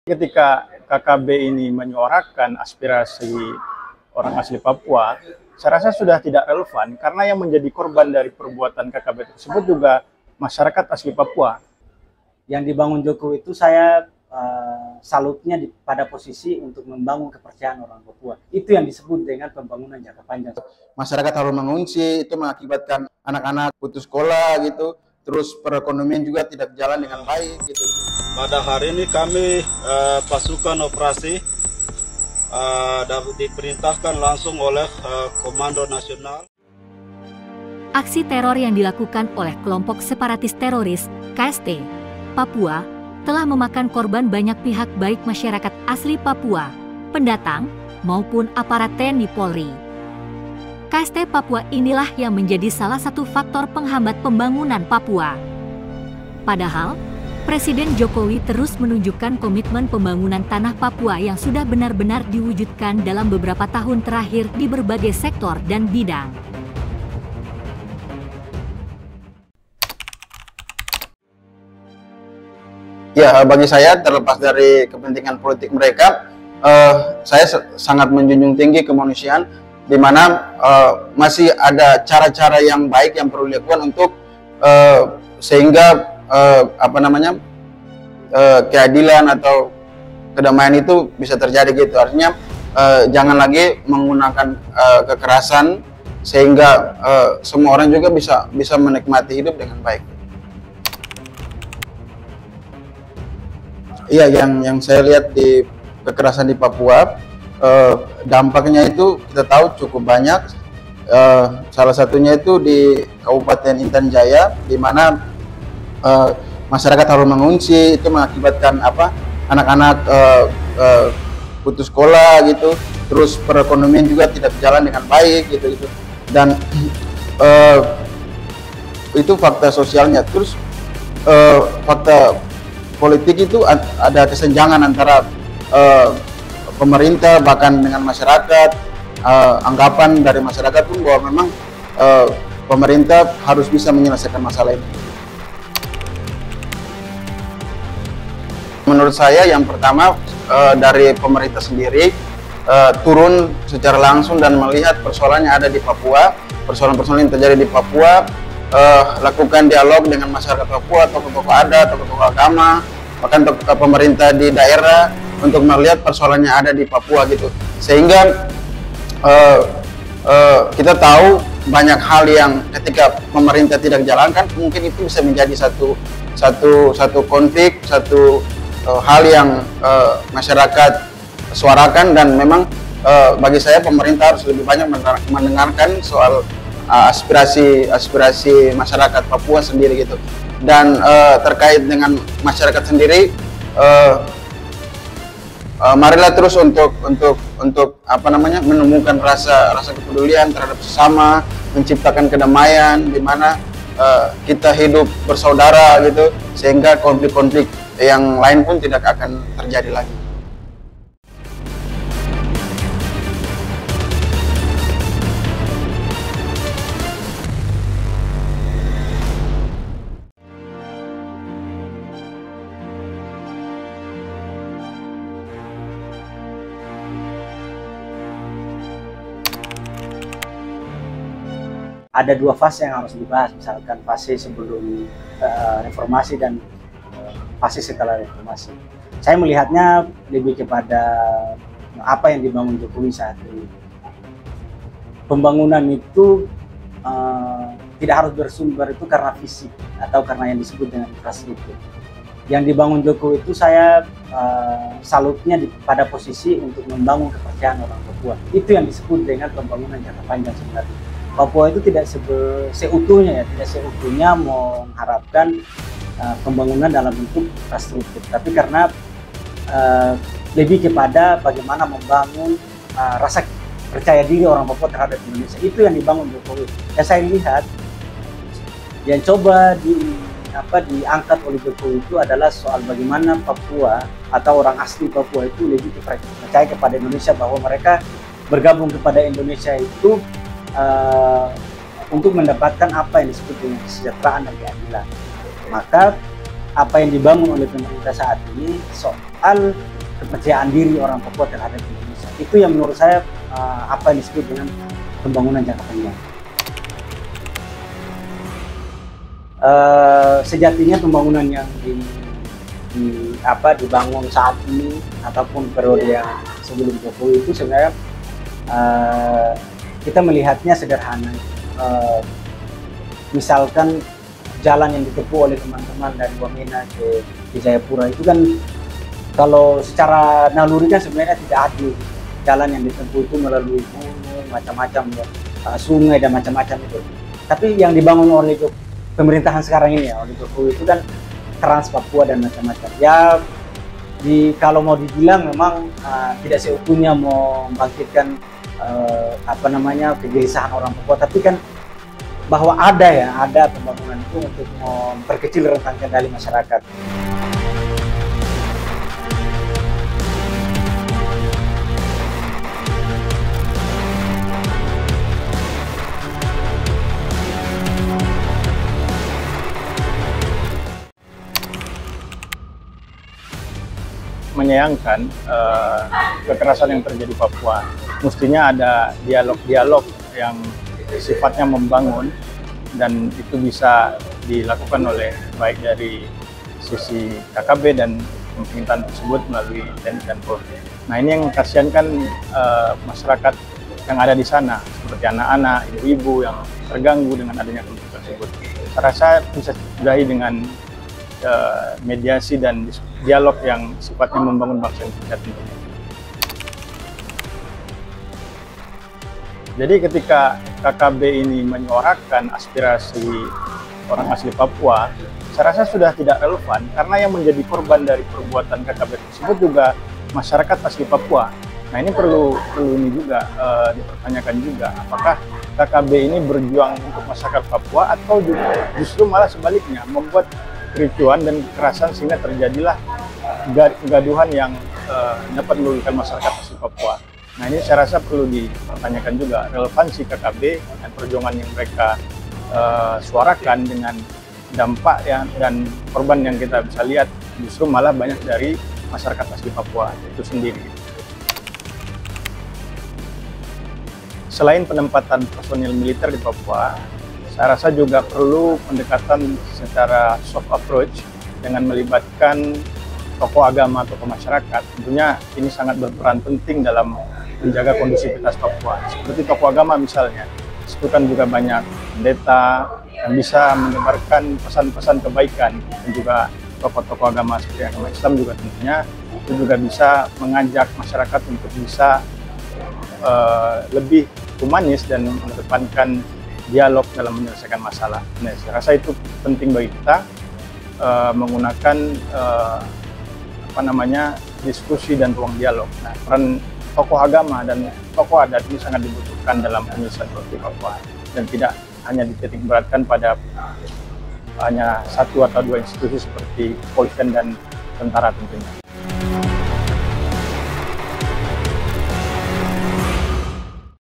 Ketika KKB ini menyuarakan aspirasi orang asli Papua, saya rasa sudah tidak relevan karena yang menjadi korban dari perbuatan KKB tersebut juga masyarakat asli Papua. Yang dibangun Jokowi itu saya salutnya pada posisi untuk membangun kepercayaan orang Papua. Itu yang disebut dengan pembangunan jangka panjang. Masyarakat harus mengungsi, itu mengakibatkan anak-anak putus sekolah gitu. Terus perekonomian juga tidak jalan dengan baik gitu. Pada hari ini kami pasukan operasi diperintahkan langsung oleh Komando Nasional. Aksi teror yang dilakukan oleh kelompok separatis teroris KST Papua telah memakan korban banyak pihak baik masyarakat asli Papua, pendatang, maupun aparat TNI Polri. KST Papua inilah yang menjadi salah satu faktor penghambat pembangunan Papua. Padahal, Presiden Jokowi terus menunjukkan komitmen pembangunan tanah Papua yang sudah benar-benar diwujudkan dalam beberapa tahun terakhir di berbagai sektor dan bidang. Ya, bagi saya terlepas dari kepentingan politik mereka, saya sangat menjunjung tinggi kemanusiaan, di mana masih ada cara-cara yang baik yang perlu dilakukan untuk sehingga keadilan atau kedamaian itu bisa terjadi gitu. Artinya jangan lagi menggunakan kekerasan sehingga semua orang juga bisa menikmati hidup dengan baik. Iya, yang saya lihat di kekerasan di Papua, dampaknya itu kita tahu cukup banyak. Salah satunya itu di Kabupaten Intan Jaya, di mana masyarakat harus mengungsi, itu mengakibatkan anak-anak putus sekolah gitu. Terus perekonomian juga tidak berjalan dengan baik gitu. Dan itu fakta sosialnya. Terus fakta politik itu ada kesenjangan antara pemerintah bahkan dengan masyarakat. Anggapan dari masyarakat pun bahwa memang pemerintah harus bisa menyelesaikan masalah ini. Menurut saya yang pertama dari pemerintah sendiri turun secara langsung dan melihat persoalan yang ada di Papua, persoalan-persoalan yang terjadi di Papua, lakukan dialog dengan masyarakat Papua, tokoh-tokoh adat, tokoh-tokoh agama, bahkan tokoh pemerintah di daerah untuk melihat persoalan yang ada di Papua gitu. Sehingga kita tahu banyak hal yang ketika pemerintah tidak jalankan, mungkin itu bisa menjadi satu konflik, satu hal yang masyarakat suarakan, dan memang bagi saya pemerintah harus lebih banyak mendengarkan soal aspirasi masyarakat Papua sendiri gitu. Dan terkait dengan masyarakat sendiri, marilah terus untuk menemukan rasa kepedulian terhadap sesama, menciptakan kedamaian di mana kita hidup bersaudara gitu, sehingga konflik-konflik yang lain pun tidak akan terjadi lagi. Ada dua fase yang harus dibahas, misalkan fase sebelum reformasi dan fase setelah reformasi. Saya melihatnya lebih kepada apa yang dibangun Jokowi saat ini. Pembangunan itu tidak harus bersumber itu karena fisik atau karena yang disebut dengan infrastruktur. Yang dibangun Jokowi itu saya salutnya pada posisi untuk membangun kepercayaan orang Papua. Itu yang disebut dengan pembangunan jangka panjang sebenarnya. Papua itu tidak seutuhnya mengharapkan pembangunan dalam bentuk infrastruktur, tapi karena lebih kepada bagaimana membangun rasa percaya diri orang Papua terhadap Indonesia. Itu yang dibangun Jokowi. Ya, saya lihat yang coba diangkat oleh Jokowi itu adalah soal bagaimana Papua atau orang asli Papua itu lebih percaya kepada Indonesia, bahwa mereka bergabung kepada Indonesia itu untuk mendapatkan apa yang disebut dengan kesejahteraan dan keadilan. Maka apa yang dibangun oleh pemerintah saat ini soal kepercayaan diri orang Papua terhadap Indonesia. Itu yang menurut saya apa yang disebut dengan pembangunan jangka panjang. Sejatinya pembangunan yang dibangun saat ini ataupun periode yang sebelum Jokowi itu sebenarnya kita melihatnya sederhana. Misalkan jalan yang ditempuh oleh teman-teman dari Wamena ke Jayapura itu kan kalau secara naluri kan sebenarnya tidak adil. Jalan yang ditempuh itu melalui gunung, macam-macam, sungai dan macam-macam itu. Tapi yang dibangun oleh pemerintahan sekarang ini oleh Jokowi itu kan Trans Papua dan macam-macam. Ya, kalau mau dibilang memang tidak seutuhnya mau membangkitkan kegelisahan orang Papua, tapi kan bahwa ada pembangunan itu untuk memperkecil rentang kendali masyarakat. Menyayangkan kekerasan yang terjadi di Papua. Mestinya ada dialog-dialog yang sifatnya membangun, dan itu bisa dilakukan oleh baik dari sisi KKB dan pemerintahan tersebut melalui TNI dan Polri. Nah, ini yang kasihan kan masyarakat yang ada di sana, seperti anak-anak, ibu-ibu yang terganggu dengan adanya konflik tersebut. Saya rasa bisa disudahi dengan mediasi dan dialog yang sifatnya membangun bangsa Indonesia tentunya. Jadi ketika KKB ini menyuarakan aspirasi orang asli Papua, saya rasa sudah tidak relevan karena yang menjadi korban dari perbuatan KKB tersebut juga masyarakat asli Papua. Nah, ini perlu ini juga dipertanyakan juga, apakah KKB ini berjuang untuk masyarakat Papua atau justru malah sebaliknya membuat kericuan dan kekerasan sehingga terjadilah kegaduhan yang dapat merugikan masyarakat asli Papua. Nah, ini saya rasa perlu dipertanyakan juga relevansi KKB dan perjuangan yang mereka suarakan dengan dampak dan korban yang kita bisa lihat justru malah banyak dari masyarakat asli Papua itu sendiri. Selain penempatan personil militer di Papua, saya rasa juga perlu pendekatan secara soft approach dengan melibatkan tokoh agama, tokoh masyarakat. Tentunya ini sangat berperan penting dalam menjaga kondusivitas Papua. Seperti tokoh agama misalnya, disebutkan juga banyak pendeta yang bisa menyebarkan pesan-pesan kebaikan, dan juga tokoh-tokoh agama seperti agama Islam juga tentunya itu juga bisa mengajak masyarakat untuk bisa lebih humanis dan mengedepankan dialog dalam menyelesaikan masalah. Nah, saya rasa itu penting bagi kita menggunakan diskusi dan ruang dialog. Nah, peran tokoh agama dan tokoh adat ini sangat dibutuhkan dalam penyelesaian konflik Papua dan tidak hanya dititik beratkan pada hanya satu atau dua institusi seperti kepolisian dan tentara tentunya.